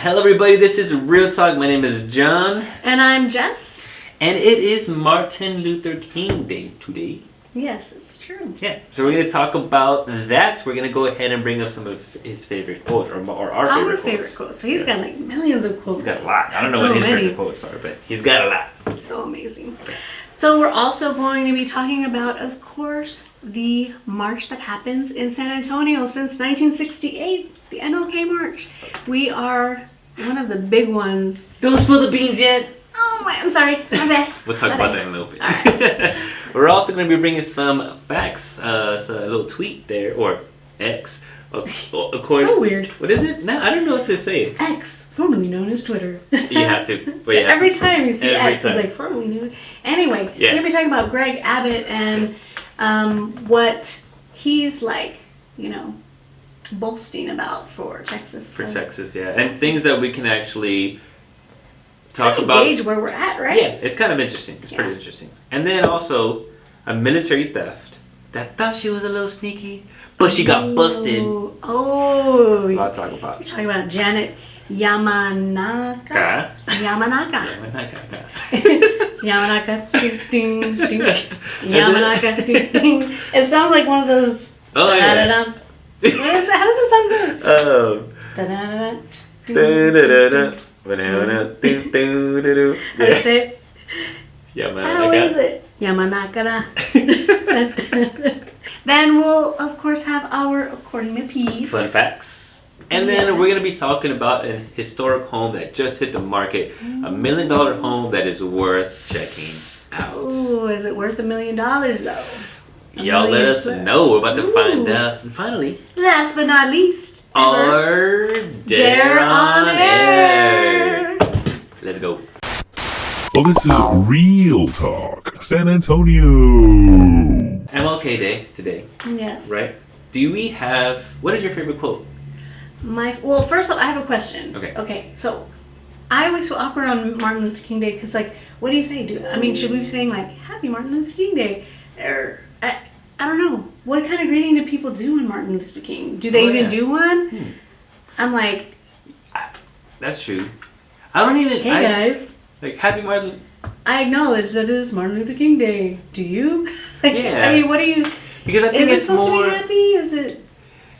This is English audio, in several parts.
Hello everybody, this is Real Talk. My name is John. And I'm Jess. And it is Martin Luther King Day today. Yes, it's true. Yeah, so we're going to talk about that. We're going to go ahead and bring up some of his favorite quotes, or our favorite quotes. So he's got like millions of quotes. He's got a lot. I don't know what his favorite quotes are, but he's got a lot. So amazing. So we're also going to be talking about, of course, the march that happens in San Antonio since 1968, the MLK March. We are one of the big ones. Don't spill the beans yet. Oh, I'm sorry. My bad. We'll talk about that in a little bit. All right. We're also going to be bringing some facts, so a little tweet there, or X. So weird. What is it? No, I don't know what to say. X, formerly known as Twitter. You have to. But yeah. Every time you see X, it's like formerly known. Anyway, we're going to be talking about Gregg Abbott and what he's like, boasting about for Texas. For Texas, yeah. And things that we can actually talk about. Gauge where we're at, right? Yeah, it's kind of interesting. It's pretty interesting. And then also a military theft that thought she was a little sneaky, but she got busted. Oh. A lot to talk about. We're talking about Janet Yamanaka. Yamanaka. Ding, ding, ding. Yamanaka. Ding, ding. It sounds like one of those. Oh, yeah. What is it? How does it sound good? How do you say it? Yamanaka. How is it? Yamanaka. Then we'll, of course, have our according to Pete. Fun facts. And then we're going to be talking about a historic home that just hit the market. $1 million home that is worth checking out. Ooh, is it worth $1 million though? Y'all let us know. We're about to find out. And finally, last but not least, our Dare on Air. Let's go. Well, this is Real Talk, San Antonio. MLK Day today. Yes. Right? Do we have... What is your favorite quote? Well, first of all, I have a question. Okay. So, I always feel awkward on Martin Luther King Day because, what do you say? Should we be saying, Happy Martin Luther King Day? Or... I don't know. What kind of greeting do people do on Martin Luther King? Do they even do one? I'm like... That's true. I don't even... Hey, guys. Happy Martin... I acknowledge that it is Martin Luther King Day. Do you? Yeah. I mean, what do you... Because I think is it's it supposed more... to be happy? Is it...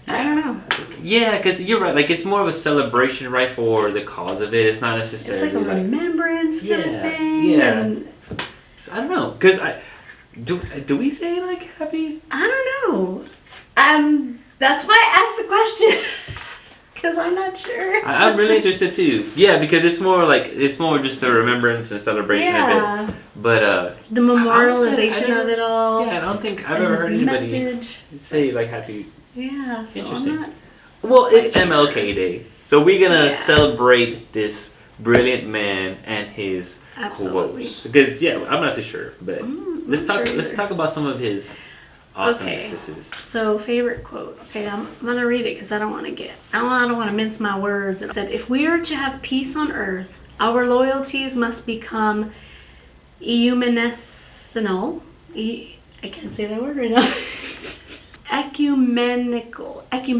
I don't know. Yeah, because you're right. It's more of a celebration, right, for the cause of it. It's not necessarily... It's like a remembrance kind of thing. Yeah. And... So, I don't know. Because Do we say happy? I don't know. That's why I asked the question. Because I'm not sure. I'm really interested too. Yeah, because it's more just a remembrance and celebration of it. But the memorialization of it all. Yeah, I don't think I've ever heard anybody say happy. Yeah, so interesting. I'm not. Well, it's MLK Day, so we're gonna celebrate this brilliant man and his quotes. Because I'm not too sure, but let's talk about some of his awesomenesses. So favorite quote. Okay, I'm gonna read it because I don't want to mince my words. It said, "If we are to have peace on earth, our loyalties must become ecumenical." I can't say that word right now. Ecumenical. Okay,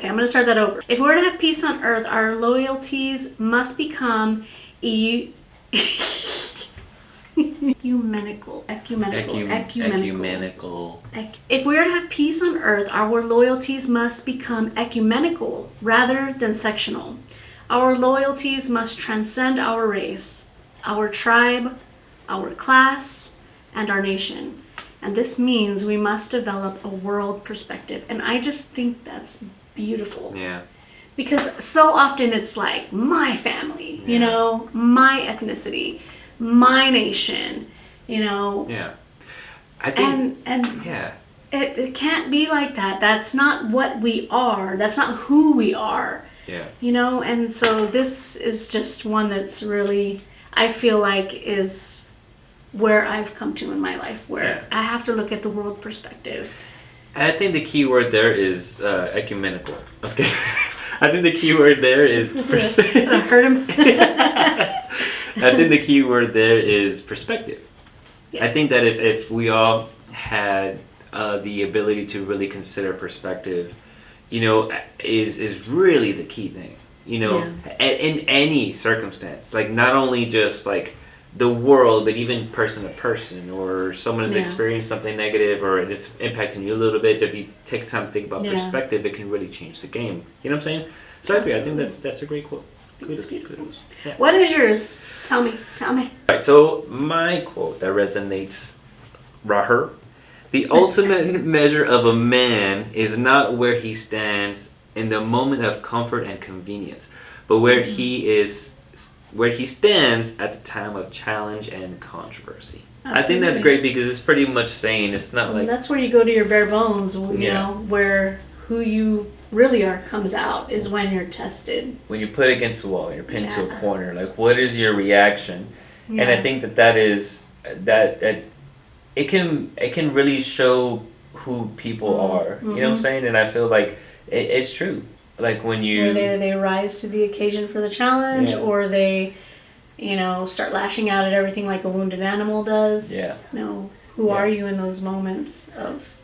I'm gonna start that over. If we're to have peace on earth, our loyalties must become ecumenical. If we are to have peace on earth, our loyalties must become ecumenical rather than sectional. Our loyalties must transcend our race, our tribe, our class, and our nation. And this means we must develop a world perspective. And I just think that's beautiful. Yeah. Because so often it's my family, my ethnicity, my nation, Yeah. I think, it can't be like that. That's not what we are. That's not who we are. Yeah. And so this is just one that's really, I feel like is where I've come to in my life, where I have to look at the world perspective. And I think the key word there is ecumenical. I think the key word there is perspective. I heard him. I think the key word there is perspective. Yes. I think that if we all had the ability to really consider perspective, is really the key thing. you know, in any circumstance. Like, not only just, like, the world, but even person to person, or someone has experienced something negative, or it's impacting you a little bit. If you take time to think about perspective, it can really change the game. You know what I'm saying? So I agree. I think that's a great quote. It's beautiful. Yeah. What is yours? Tell me. All right, so my quote that resonates, Raher. The ultimate measure of a man is not where he stands in the moment of comfort and convenience, but where he stands at the time of challenge and controversy. Absolutely. I think that's great because it's pretty much saying it's not like... That's where you go to your bare bones, you know, where who you really are comes out is when you're tested. When you put against the wall, you're pinned to a corner, like, what is your reaction? Yeah. And I think that is... that it can really show who people are. You know what I'm saying? And I feel like it's true. Like, when you... Where they rise to the occasion for the challenge, or they, you know, start lashing out at everything like a wounded animal does. Yeah. You know, who are you in those moments of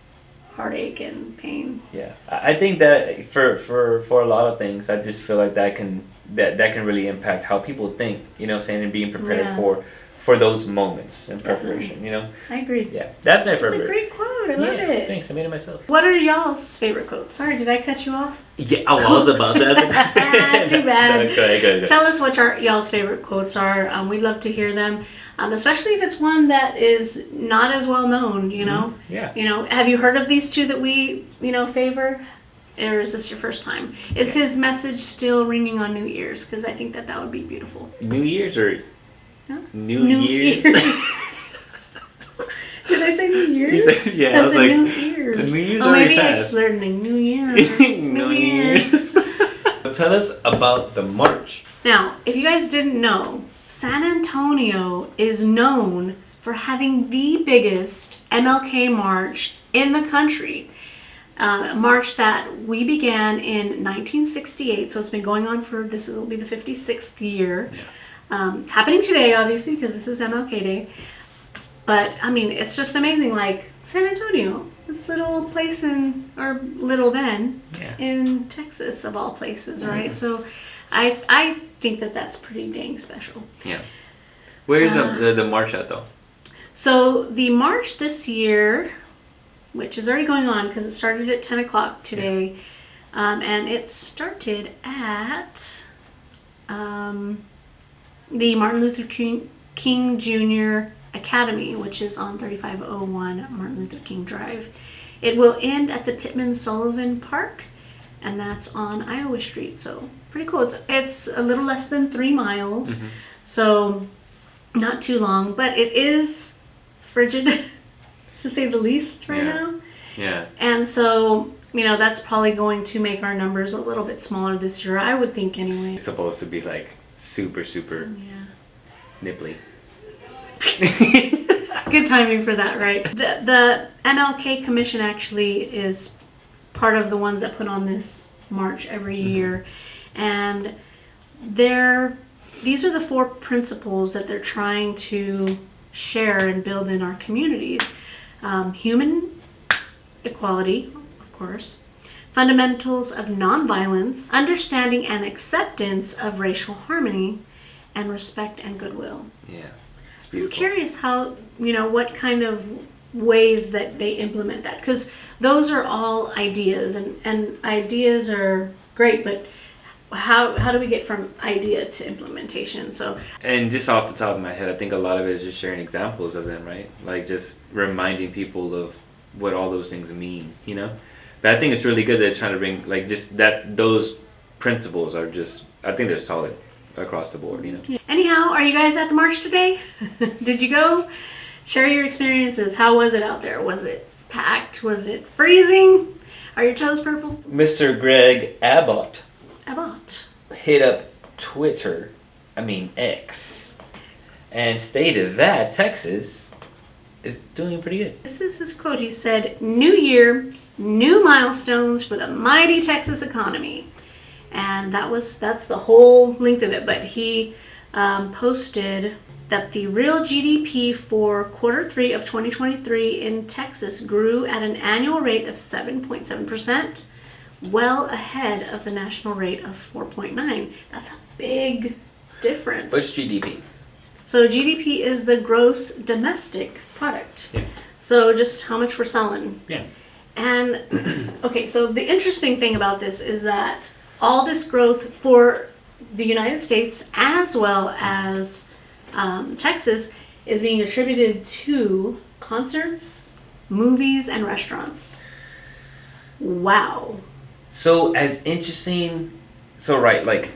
heartache and pain? Yeah. I think that for a lot of things, I just feel like that can really impact how people think, you know what I'm saying, and being prepared for those moments in preparation, you know? I agree. Yeah, that's my favorite. It's a great quote. I love it. Thanks, I made it myself. What are y'all's favorite quotes? Sorry, did I cut you off? Yeah, I was about that. Too bad. No, go ahead. Tell us what y'all's favorite quotes are. We'd love to hear them, especially if it's one that is not as well known, you know? Yeah. You know, have you heard of these two that we, you know, favor? Or is this your first time? Is his message still ringing on New Year's? Because I think that would be beautiful. New Year's or... Huh? New Year's. Did I say New Year's? Yeah, I was like, New Year's. The New Year's already maybe passed. I slurred New Year's. New Year's. Tell us about the march. Now, if you guys didn't know, San Antonio is known for having the biggest MLK march in the country. A march that we began in 1968, so it's been going on for, this will be the 56th year. Yeah. It's happening today, obviously, because this is MLK Day. But, I mean, it's just amazing. Like, San Antonio, this little place in Texas, of all places, right? So, I think that's pretty dang special. Yeah. Where is the march at, though? So, the march this year, which is already going on because it started at 10 o'clock today, and it started at... the Martin Luther King Jr. Academy, which is on 3501 Martin Luther King Drive. It will end at the Pittman Sullivan Park, and that's on Iowa Street. So pretty cool. It's a little less than 3 miles, so not too long, but it is frigid, to say the least, right now. Yeah. And so, you know, that's probably going to make our numbers a little bit smaller this year, I would think, anyway. It's supposed to be like super nipply. Good timing for that, right? The MLK Commission actually is part of the ones that put on this march every year, and these are the 4 principles that they're trying to share and build in our communities. Human equality, of course, fundamentals of nonviolence, understanding and acceptance of racial harmony, and respect and goodwill. Yeah, it's beautiful. I'm curious how, you know, what kind of ways that they implement that, because those are all ideas, and ideas are great, but how do we get from idea to implementation? So, and just off the top of my head, I think a lot of it is just sharing examples of them, right? Like just reminding people of what all those things mean, you know? But I think it's really good that they're trying to bring, like, just that, those principles are just, I think they're solid across the board, you know? Anyhow, are you guys at the march today? Did you go? Share your experiences. How was it out there? Was it packed? Was it freezing? Are your toes purple? Mr. Gregg Abbott hit up X, and stated that Texas is doing pretty good. This is his quote. He said, "New year, new milestones for the mighty Texas economy." And that's the whole length of it. But he posted that the real GDP for Q3 of 2023 in Texas grew at an annual rate of 7.7%, well ahead of the national rate of 4.9. That's a big difference. What's GDP? So GDP is the gross domestic product. Yeah. So just how much we're selling. Yeah. And okay, so the interesting thing about this is that all this growth for the United States as well as Texas is being attributed to concerts, movies, and restaurants. Wow. So as interesting, right, like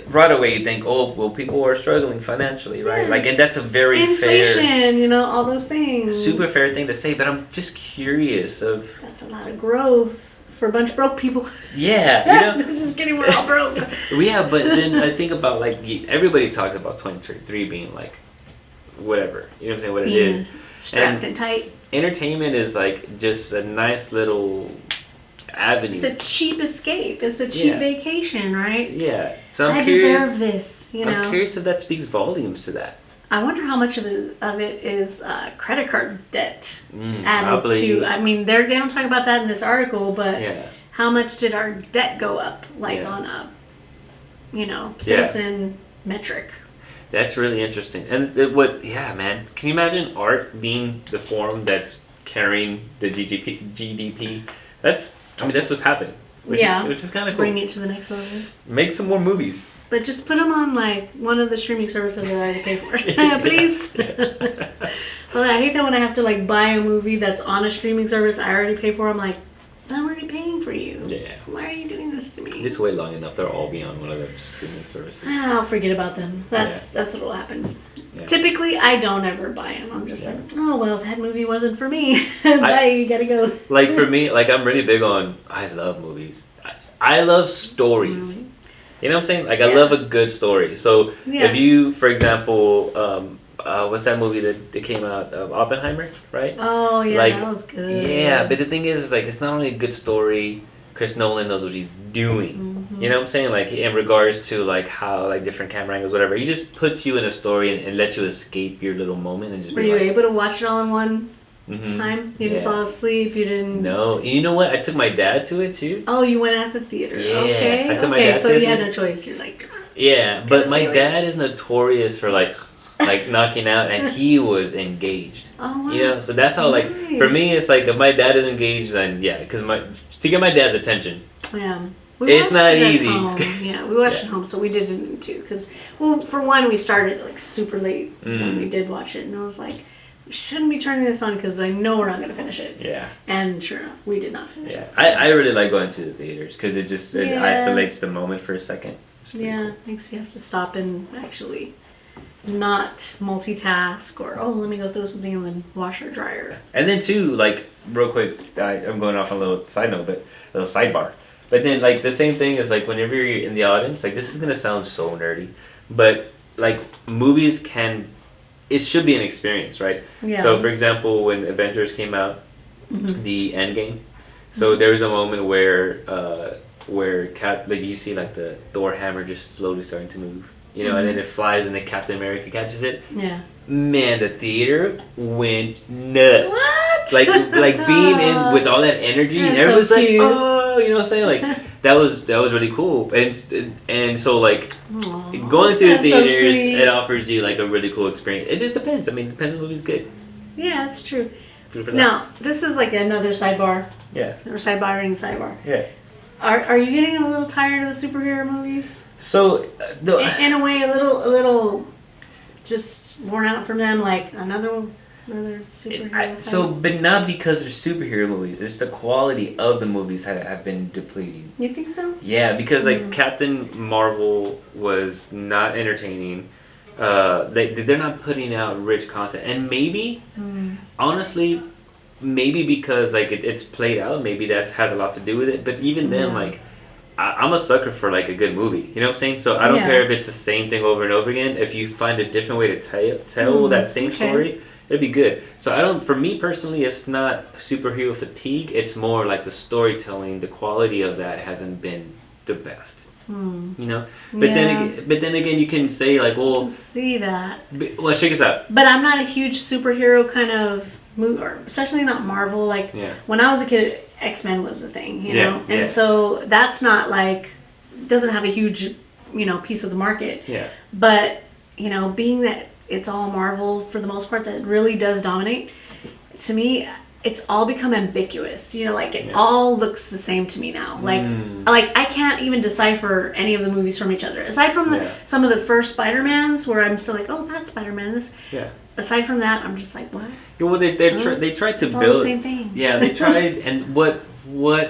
right away you think, oh, well, people are struggling financially, right? Yes. Like, and that's a very inflation, all those things. super fair thing to say. But I'm just curious of. That's a lot of growth for a bunch of broke people. Yeah, Just kidding, we're all broke. Yeah, but then I think about like everybody talks about 2023 being like whatever, you know what I'm saying? What it is. Strapped and tight. Entertainment is like just a nice little avenue. It's a cheap escape. It's a cheap vacation, right? Yeah. So I deserve this, I'm curious if that speaks volumes to that. I wonder how much of it is credit card debt added probably. to. I mean, they don't talk about that in this article, but Yeah. how much did our debt go up, on a, citizen metric? That's really interesting. And man, can you imagine art being the form that's carrying the GDP? That's what's happening. Which is kind of cool. Bring it to the next level. Make some more movies. But just put them on like one of the streaming services that I already pay for, please. Well, I hate that when I have to like buy a movie that's on a streaming service I already pay for. I'm like, I'm already paying for you. Yeah. Why are you doing this to me? Just wait long enough, they'll all be on one of the streaming services. I'll forget about them. That's what'll happen. Yeah. Typically, I don't ever buy them. I'm just like, oh well, that movie wasn't for me. Bye, you gotta go. Like for me, like I'm really big on. I love movies. I love stories. Mm-hmm. You know what I'm saying? Like I love a good story. So if you, for example, what's that movie that came out of Oppenheimer, right? Oh yeah, like, that was good. Yeah, but the thing is like it's not only a good story. Chris Nolan knows what he's doing. Mm-hmm. You know what I'm saying? Like in regards to like how like different camera angles, whatever. He just puts you in a story and lets you escape your little moment and just. Were you able to watch it all in one Mm-hmm. time? You didn't fall asleep? You didn't? No. And you know what? I took my dad to it too. Oh, you went at the theater. Yeah. Okay. I took my dad so to you it. had no choice. You're like. Yeah, but my dad is notorious for like knocking out, and he was engaged. Oh wow. You know, so that's how like for me it's like if my dad is engaged, then because to get my dad's attention. Yeah. It's not easy. Yeah, we watched it home, so we did it too. Because, well, for one, we started like super late when we did watch it, and I was like, we shouldn't be turning this on because I know we're not going to finish it. Yeah. And sure enough, we did not finish it. I really like going to the theaters because it just isolates the moment for a second. Yeah, cool. Makes you have to stop and actually not multitask or, let me go throw something in the washer dryer. And then too, like, real quick, I'm going off on a little side note, but a little sidebar. But then, like, the same thing is, like, whenever you're in the audience, like, this is going to sound so nerdy, but, like, movies it should be an experience, right? Yeah. So, for example, when Avengers came out, the Endgame, so there was a moment where you see, like, the Thor hammer just slowly starting to move, you know, and then it flies and then Captain America catches it. Yeah. Man, the theater went nuts. What? Like being in with all that energy, and everyone's so like, oh, you know what I'm saying? Like that was really cool. And so like going to the theaters, it offers you like a really cool experience. It just depends. I mean, depends on the movie's good. Yeah, that's true. Now, this is like another sidebar. Yeah. Or sidebar. Yeah. Are you getting a little tired of the superhero movies? So in a way, a little just worn out from them, like another superhero. But not because they're superhero movies. It's the quality of the movies that have been depleting. You think so? Yeah, because like Captain Marvel was not entertaining. They're not putting out rich content, and maybe, honestly, maybe because like it's played out. Maybe that has a lot to do with it. But even then, like. I'm a sucker for like a good movie, you know what I'm saying? So I don't care if it's the same thing over and over again. If you find a different way to tell that same story, it'd be good. So for me personally, it's not superhero fatigue. It's more like the storytelling, the quality of that hasn't been the best, you know. But then again, you can say like, well, I can see that. Well, check us out. But I'm not a huge superhero kind of movie, or especially not Marvel. Like when I was a kid. X-Men was the thing, you know? And so that's not like, doesn't have a huge, piece of the market. Yeah. But, being that it's all Marvel for the most part that really does dominate, to me, it's all become ambiguous. It all looks the same to me now. Like I can't even decipher any of the movies from each other. Aside from some of the first Spider-Mans where I'm still like, oh, that's Spider-Man. Aside from that, I'm just like, what? Yeah, well, they tried to it's build all the same thing. Yeah, they tried, and what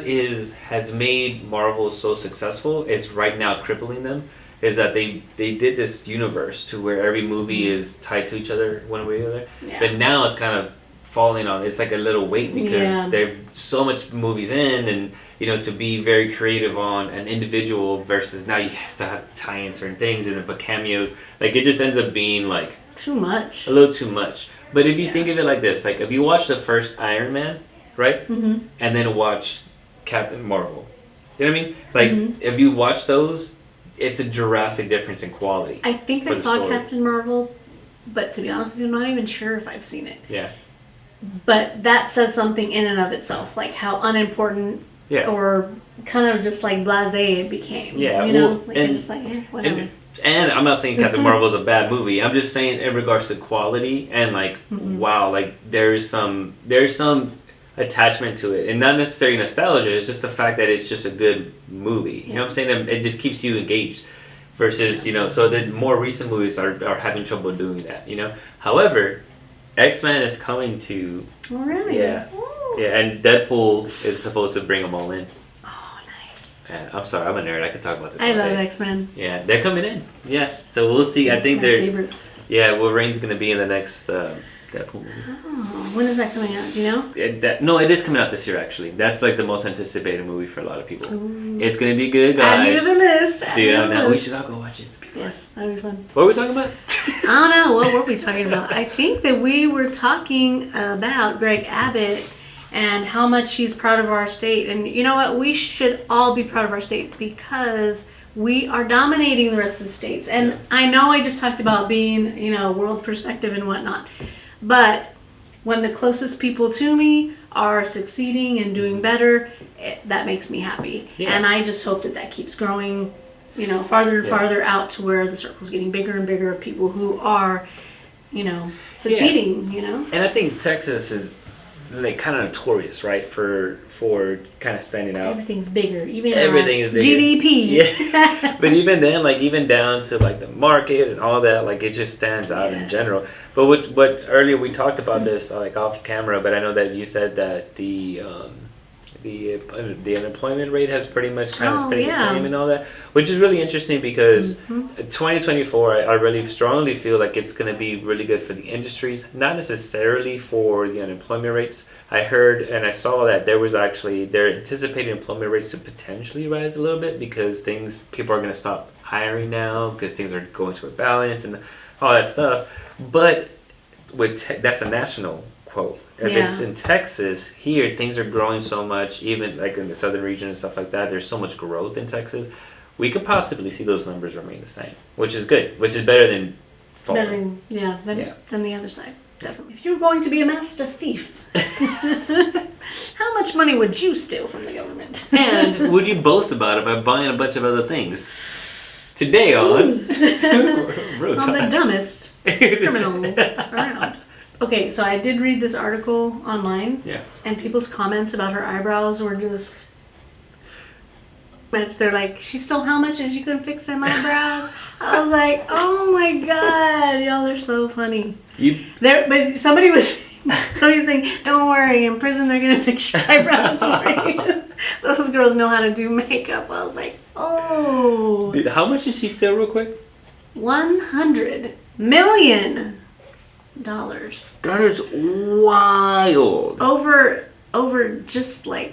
has made Marvel so successful is right now crippling them. Is that they did this universe to where every movie is tied to each other one way or the other. Yeah. But now it's kind of falling on, it's like a little weight because there's so much movies in, and to be very creative on an individual versus now you have to tie in certain things and put cameos, like it just ends up being like too much, a little too much. But if you think of it like this, like if you watch the first Iron Man, right, and then watch Captain Marvel, you know what I mean? Like if you watch those, it's a drastic difference in quality. I think I saw Captain Marvel, but to be honest with you, I'm not even sure if I've seen it. Yeah. But that says something in and of itself, like how unimportant or kind of just like blasé it became. Yeah, it's just like, whatever. And I'm not saying Captain Marvel is a bad movie. I'm just saying in regards to quality and like, wow, like there's some attachment to it, and not necessarily nostalgia. It's just the fact that it's just a good movie. You know what I'm saying? It just keeps you engaged. Versus, so the more recent movies are having trouble doing that. However, X-Men is coming to. Oh, really? Yeah. Ooh. Yeah, and Deadpool is supposed to bring them all in. Oh, nice. Yeah, I'm sorry, I'm a nerd. I could talk about this. I love X-Men. Yeah, they're coming in. Yeah, so we'll see. I think they're favorites. Yeah, Wolverine's gonna be in the next Deadpool movie. Oh, when is that coming out? Do you know? No, it is coming out this year. Actually, that's like the most anticipated movie for a lot of people. Ooh. It's gonna be good, guys. Add me to the list. Dude, now we should all go watch it. Yes, that'd be fun. What were we talking about? I don't know. What were we talking about? I think that we were talking about Gregg Abbott and how much he's proud of our state. And you know what? We should all be proud of our state because we are dominating the rest of the states. And I know I just talked about being, world perspective and whatnot. But when the closest people to me are succeeding and doing better, that makes me happy. Yeah. And I just hope that keeps growing, farther and farther out to where the circle's getting bigger and bigger of people who are, succeeding, And I think Texas is like kind of notorious, right, for kind of standing out. Everything's bigger, even everything is bigger. GDP. Yeah. But even then, like even down to like the market and all that, like it just stands out in general. But what earlier we talked about this like off camera, but I know that you said that the unemployment rate has pretty much kind of stayed the same and all that, which is really interesting because 2024 I really strongly feel like it's going to be really good for the industries, not necessarily for the unemployment rates. I heard and I saw that they're anticipating employment rates to potentially rise a little bit because people are going to stop hiring now because things are going to a balance and all that stuff. But that's a national quote. If it's in Texas, here things are growing so much, even like in the southern region and stuff like that, there's so much growth in Texas. We could possibly see those numbers remain the same, which is good, which is better than falling. Than the other side, definitely. If you were going to be a master thief, how much money would you steal from the government? And would you boast about it by buying a bunch of other things? Today on the dumbest criminals around. Okay, so I did read this article online. Yeah. And people's comments about her eyebrows were just... They're like, she stole how much and she couldn't fix them eyebrows? I was like, oh my god, y'all are so funny. But somebody was saying, don't worry, in prison they're going to fix your eyebrows for you. Those girls know how to do makeup. I was like, oh. Dude, how much did she steal real quick? $100 million. That is wild. Over just like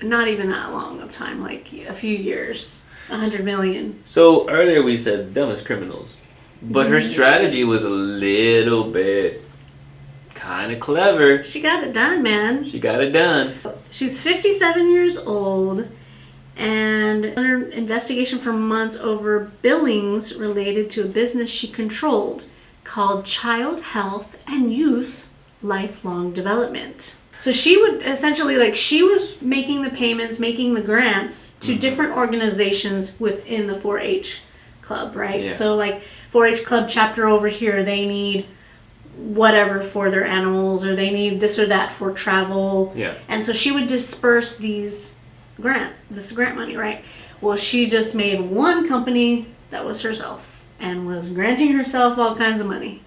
not even that long of time, like a few years. 100 million. So earlier we said dumbest criminals, but her strategy was a little bit kind of clever. She got it done, man. She got it done. She's 57 years old and under investigation for months over billings related to a business she controlled called Child Health and Youth Lifelong Development. So she would essentially, like, she was making the payments, making the grants to different organizations within the 4-H club, right? Yeah. So, like, 4-H club chapter over here, they need whatever for their animals, or they need this or that for travel. Yeah. And so she would disperse this grant money, right? Well, she just made one company that was herself and was granting herself all kinds of money.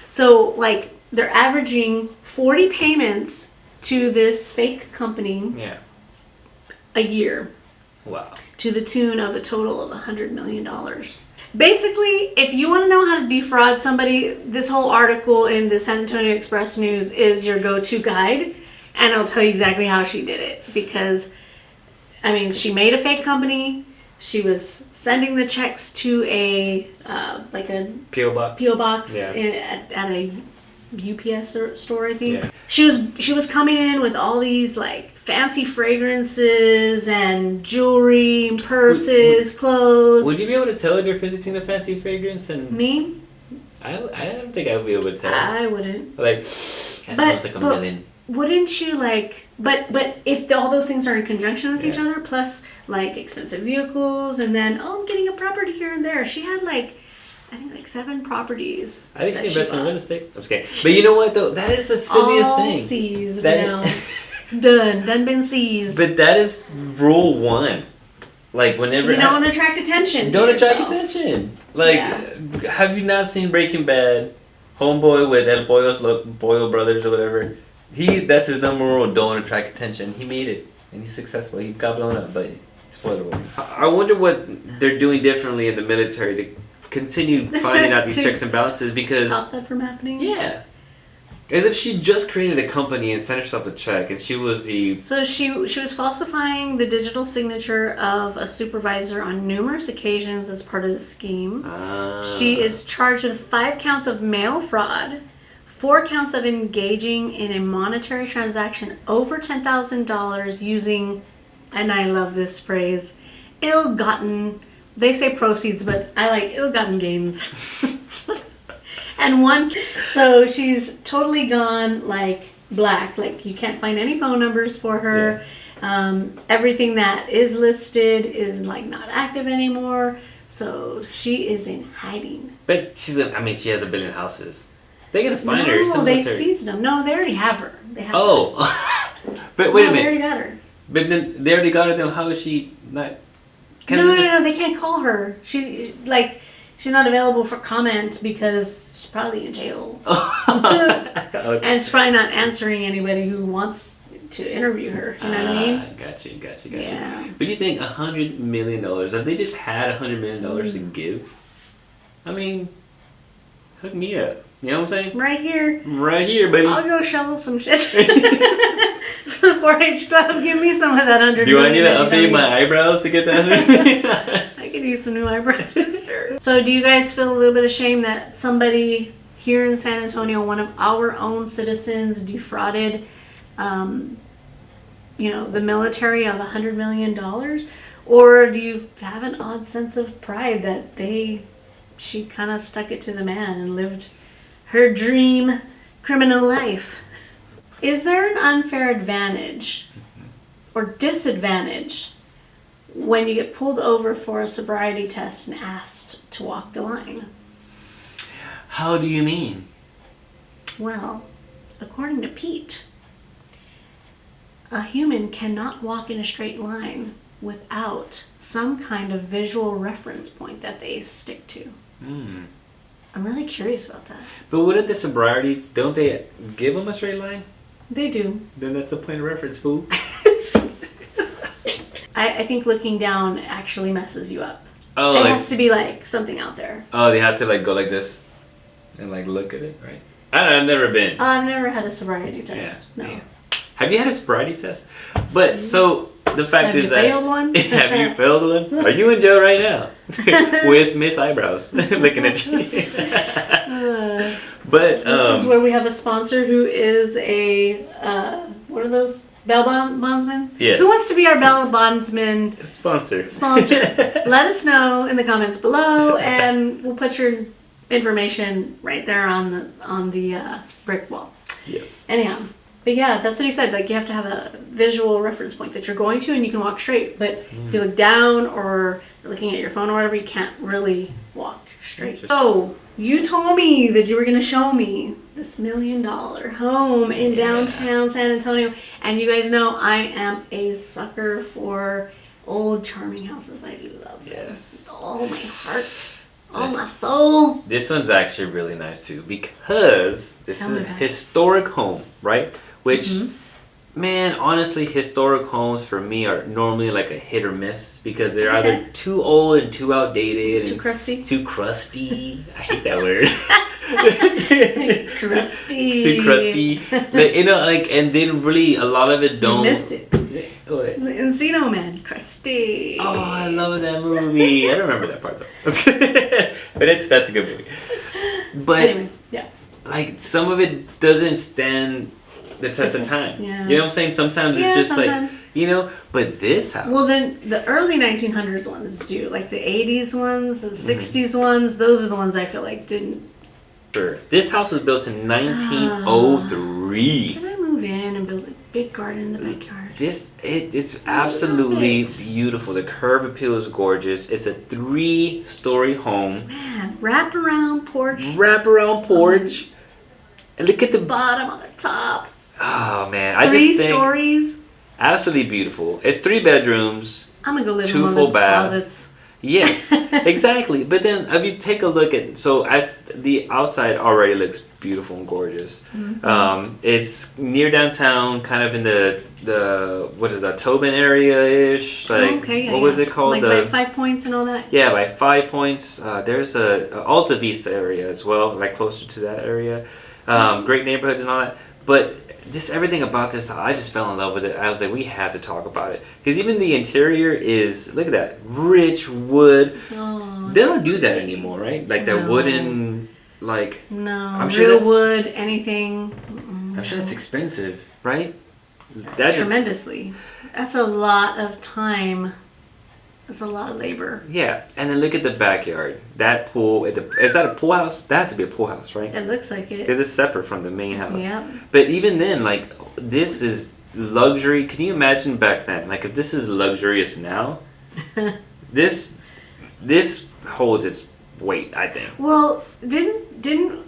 So, like, they're averaging 40 payments to this fake company a year. Wow. To the tune of a total of $100 million. Basically, if you want to know how to defraud somebody, this whole article in the San Antonio Express News is your go-to guide, and it'll tell you exactly how she did it. Because, I mean, she made a fake company. She was sending the checks to a like a P.O. box. P.O. box at a UPS store, I think. Yeah. She was coming in with all these like fancy fragrances and jewelry and purses, clothes. Would you be able to tell the difference between a fancy fragrance and me? I don't think I would be able to tell. I wouldn't. Like, that smells like a million. Wouldn't you like? But if all those things are in conjunction with each other, plus like expensive vehicles, and then I'm getting a property here and there. She had like, I think like 7 properties. I think she invested in real estate. I'm just kidding. But you know what though? That is the silliest all thing. Seized now. Done been seized. But that is rule 1. Like whenever you don't want to attract attention. Don't attract attention. Like, have you not seen Breaking Bad? Homeboy with El Pollo Brothers or whatever. That's his number 1 rule. Don't attract attention. He made it, and he's successful. He got blown up, but spoiler warning. I wonder what they're doing differently in the military to continue finding out these checks and balances, because stop that from happening. Yeah. As if she just created a company and sent herself a check, and she was the... So she was falsifying the digital signature of a supervisor on numerous occasions as part of the scheme. She is charged with 5 counts of mail fraud, 4 counts of engaging in a monetary transaction over $10,000 using, and I love this phrase, ill-gotten, they say proceeds, but I like ill-gotten gains. And 1, so she's totally gone like black. Like you can't find any phone numbers for her. Yeah. Everything that is listed is like not active anymore. So she is in hiding. But she has $1 billion houses. They're gonna find her. No, they seized them. No, they already have her. They have her. But wait a minute. They already got her. But then they already got her. Then how is she not? No, they can't call her. She's not available for comment because she's probably in jail. Okay. And she's probably not answering anybody who wants to interview her. You know what I mean? Got you. Yeah. But you think $100 million, if they just had $100 million to give, I mean, hook me up. You know what I'm saying? Right here, buddy. I'll go shovel some shit. For the 4-H club, give me some of that $100 million. Do I need to update my eyebrows to get that $100 million? I could use some new eyebrows. So do you guys feel a little bit ashamed that somebody here in San Antonio, one of our own citizens, defrauded, the military of $100 million? Or do you have an odd sense of pride that she kind of stuck it to the man and lived her dream criminal life? Is there an unfair advantage or disadvantage when you get pulled over for a sobriety test and asked to walk the line? How do you mean? Well, according to Pete, a human cannot walk in a straight line without some kind of visual reference point that they stick to. I'm really curious about that. But wouldn't the sobriety, don't they give them a straight line? They do. Then that's the point of reference, fool. I think looking down actually messes you up. Oh, it has to be like something out there. Oh, they have to like go like this and like look at it, right? I've never been. I've never had a sobriety test. Yeah. No. Damn. Have you had a sobriety test? But so the fact is that failed one? Have you failed one? Are you in jail right now with Miss Eyebrows looking at you? But this is where we have a sponsor who is a what are those? Bail bondsman? Yes. Who wants to be our bail bondsman? Sponsor. Let us know in the comments below, and we'll put your information right there on the brick wall. Yes. Anyhow, But yeah, that's what he said. Like, you have to have a visual reference point that you're going to, and you can walk straight. But if you look down or you're looking at your phone or whatever, you can't really walk straight. So, you told me that you were going to show me this $1 million home in downtown San Antonio. And you guys know I am a sucker for old charming houses. I do love them. With all my heart. All my soul. This one's actually really nice too, because this is a historic home, right? Which, man, honestly, historic homes for me are normally like a hit or miss, because they're either too old and too outdated. Too crusty? Too crusty. I hate that word. Crusty. Too crusty. But, you know, like, and then really a lot of it don't. You missed it. What? Encino Man. Crusty. Oh, I love that movie. I don't remember that part though. But that's a good movie. But anyway, yeah. Like, some of it doesn't stand the test of time. Yeah. You know what I'm saying? Sometimes it's just sometimes. like, you know, but this house. Well, then the early 1900s ones do. Like the 80s ones, the 60s ones, those are the ones I feel like didn't. Sure. This house was built in 1903. Can I move in and build a big garden in the backyard? It's absolutely beautiful. The curb appeal is gorgeous. It's a 3-story home. Man, wraparound porch. And look at the bottom on the top. Oh man, I 3 just think stories. Absolutely beautiful. It's 3 bedrooms. I'm gonna go live in 2 one full of the baths. closets. Yes, exactly. But then if you take a look at, so as the outside already looks beautiful and gorgeous. It's near downtown, kind of in the what is that, Tobin area ish. Like what was it called? Like by 5 Points and all that. Yeah, by 5 Points. There's a Alta Vista area as well, like closer to that area. Great neighborhoods and all that. But just everything about this, I just fell in love with it. I was like, we have to talk about it. Because even the interior is, look at that, rich wood. Oh, they don't do that anymore, right? Like that wooden, like... No, I'm sure real wood, anything. I'm sure that's expensive, right? That's tremendously. That's a lot of time. That's a lot of labor. Yeah, and then look at the backyard. That pool, is that a pool house? That has to be a pool house, right? It looks like it. Because it's separate from the main house. Yeah. But even then, like, this is luxury. Can you imagine back then? Like, if this is luxurious now, this holds its weight, I think. Well, didn't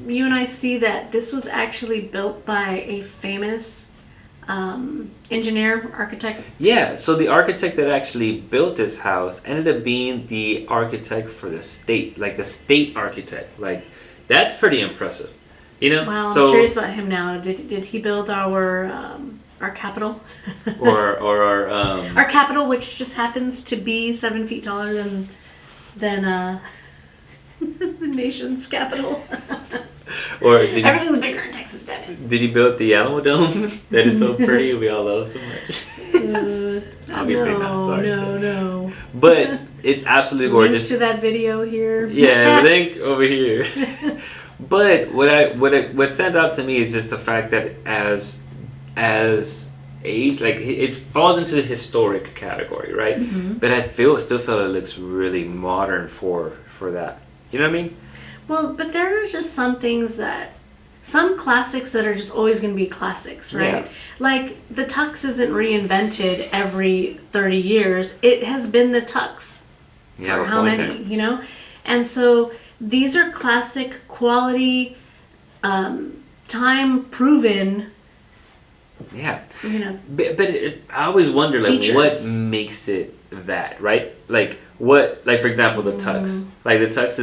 you and I see that this was actually built by a famous engineer, architect? Yeah, so the architect that actually built this house ended up being the architect for the state, like the state architect. Like, that's pretty impressive, you know. Wow, so, I'm curious about him now. Did he build our capital? or our our capital, which just happens to be 7 feet taller than the nation's capital. Or everything's bigger in Texas, damn it. Did he build the Alamo Dome that is so pretty? We all love so much. Obviously not. Sorry. No. But it's absolutely gorgeous. Link to that video here. Yeah, link over here. But what stands out to me is just the fact that as age, like it falls into the historic category, right? Mm-hmm. But I still feel it looks really modern for that. You know what I mean? Well, but there are just some classics that are just always going to be classics, right? Yeah. Like, the tux isn't reinvented every 30 years. It has been the tux for how many, you know? And so these are classic, quality, time-proven. Yeah. You know. But I always wonder, like, features. What makes it that, right? Like, for example, the tux. Like, the tux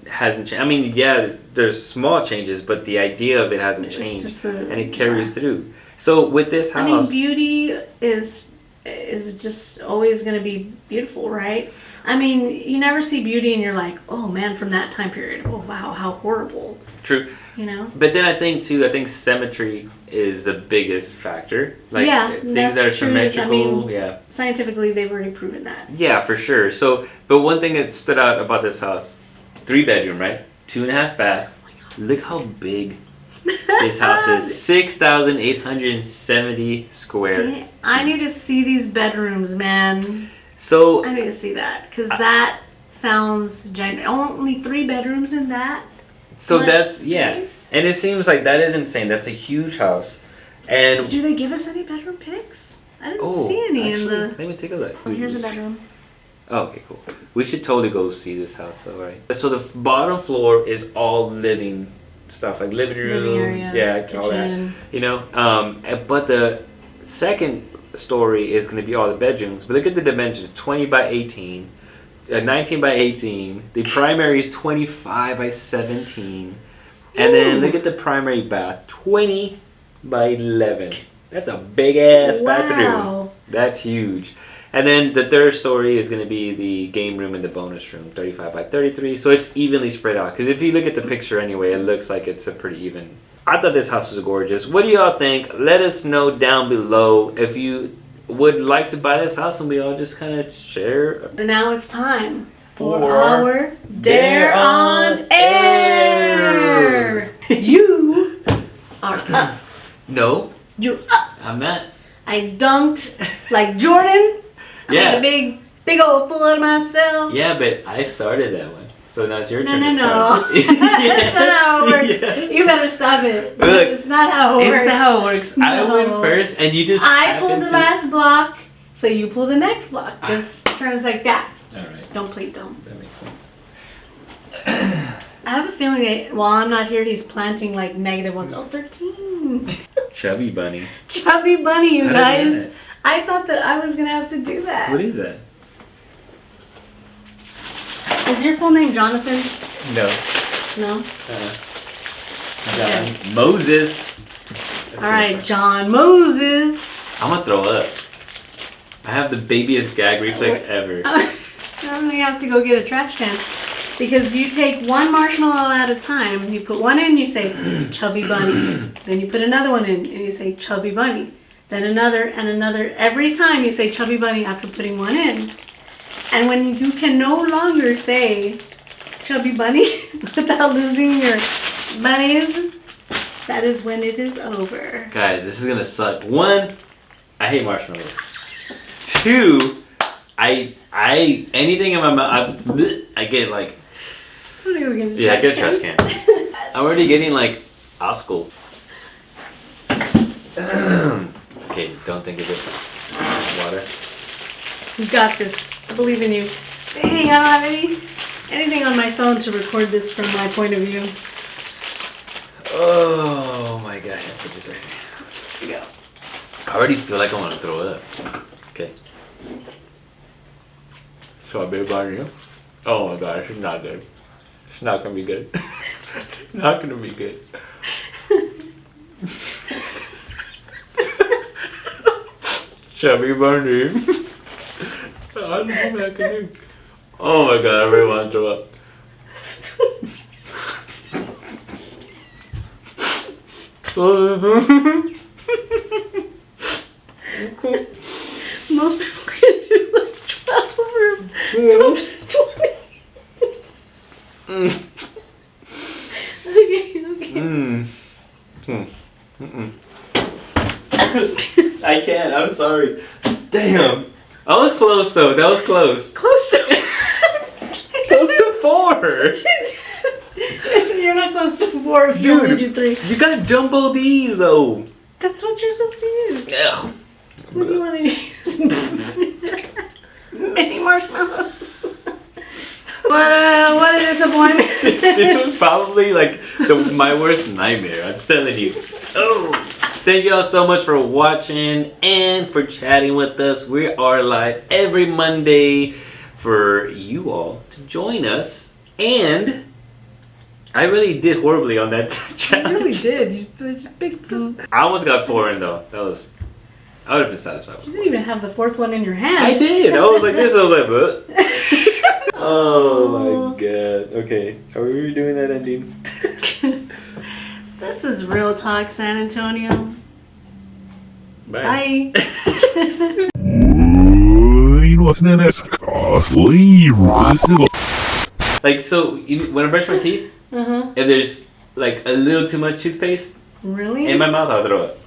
hasn't changed. I mean, yeah, there's small changes, but the idea of it hasn't changed, and it carries through. So with this house, I mean, beauty is just always going to be beautiful, right? I mean, you never see beauty and you're like, oh man, from that time period, oh wow, how horrible. True. You know. But then I think symmetry is the biggest factor. Like, things that are symmetrical. I mean, scientifically, they've already proven that. Yeah, for sure. So, but one thing that stood out about this house, 3-bedroom, right? 2.5 bath. Oh my God. Look how big this house is. 6,870 square. I need to see these bedrooms, man. So I need to see that, because that sounds giant. Only 3 bedrooms in that. So that's space. And it seems like that is insane. That's a huge house. And do they give us any bedroom pics? I didn't see any in the. Let me take a look. Oh, here's a bedroom. Oh, okay, cool. We should totally go see this house, though, right? So the bottom floor is all living stuff, like living room, area, yeah, all that. You know, but the second story is going to be all the bedrooms. But look at the dimensions: 20 by 18, 19 by 18. The primary is 25 by 17, and then look at the primary bath: 20 by 11. That's a big ass bathroom. That's huge. And then the third story is going to be the game room and the bonus room, 35 by 33. So it's evenly spread out. Because if you look at the picture anyway, it looks like it's a pretty even. I thought this house was gorgeous. What do y'all think? Let us know down below if you would like to buy this house and we all just kind of share. So now it's time for our Dare on Air. You are up. No. You're up. I'm not. I dunked like Jordan. I made a big old fool of myself. Yeah, but I started that one. So now it's your turn to No. start. That's not how it works. Yes. You better stop it. Look, it's not how it works. Isn't that how it works? No. I went first and you just I pulled the last block, so you pull the next block. This turns like that. Alright. Don't plead, don't. That makes sense. I have a feeling that while I'm not here, he's planting like negative ones. Oh, 13. Chubby bunny. Chubby bunny, you How did I guys. do that? I thought that I was going to have to do that. What is that? Is your full name Jonathan? No. No? John Moses. Alright, John Moses. I'm gonna throw up. I have the babyest gag reflex ever. I'm going to have to go get a trash can. Because you take one marshmallow at a time. You put one in, you say, chubby bunny. Then you put another one in, and you say, chubby bunny. Then another and another. Every time you say chubby bunny after putting one in. And when you can no longer say chubby bunny without losing your bunnies, that is when it is over. Guys, this is gonna suck. One, I hate marshmallows. Two, I anything in my mouth, I get like. I'm gonna go get a trash Yeah, get a trash can. I'm already getting like Oscar. Okay, don't think of it. Water. You got this. I believe in you. Dang, I don't have anything on my phone to record this from my point of view. Oh my god, I put this right here. Here you go. I already feel like I want to throw up. Okay. Strawberry bunny. Oh my gosh, it's not good. It's not gonna be good. Not gonna be good. Chubby bunny. I don't know what I can do. Oh my god, I really want to throw up. Most people can do like 12 or 12 to 20. Okay. I can't, I'm sorry. Damn. I was close though, that was close. Close to Close to 4. You're not close to 4 if you only do 3. You gotta jumbo these though. That's what you're supposed to use. Ugh. What do you want to use? Mini marshmallows. What a disappointment. This was probably like my worst nightmare, I'm telling you. Oh. Thank you all so much for watching and for chatting with us. We are live every Monday for you all to join us. And I really did horribly on that challenge. You really did. You put a big poop. I almost got 4 in though. I would have been satisfied with You 4. didn't even have the 4th one in your hand. I did. I was like this. I was like, what? Oh my god. Okay. Are we redoing that ending? This is Real Talk San Antonio. Bye. Bye. Like, so when I brush my teeth, if there's like a little too much toothpaste Really? in my mouth, I'll throw up.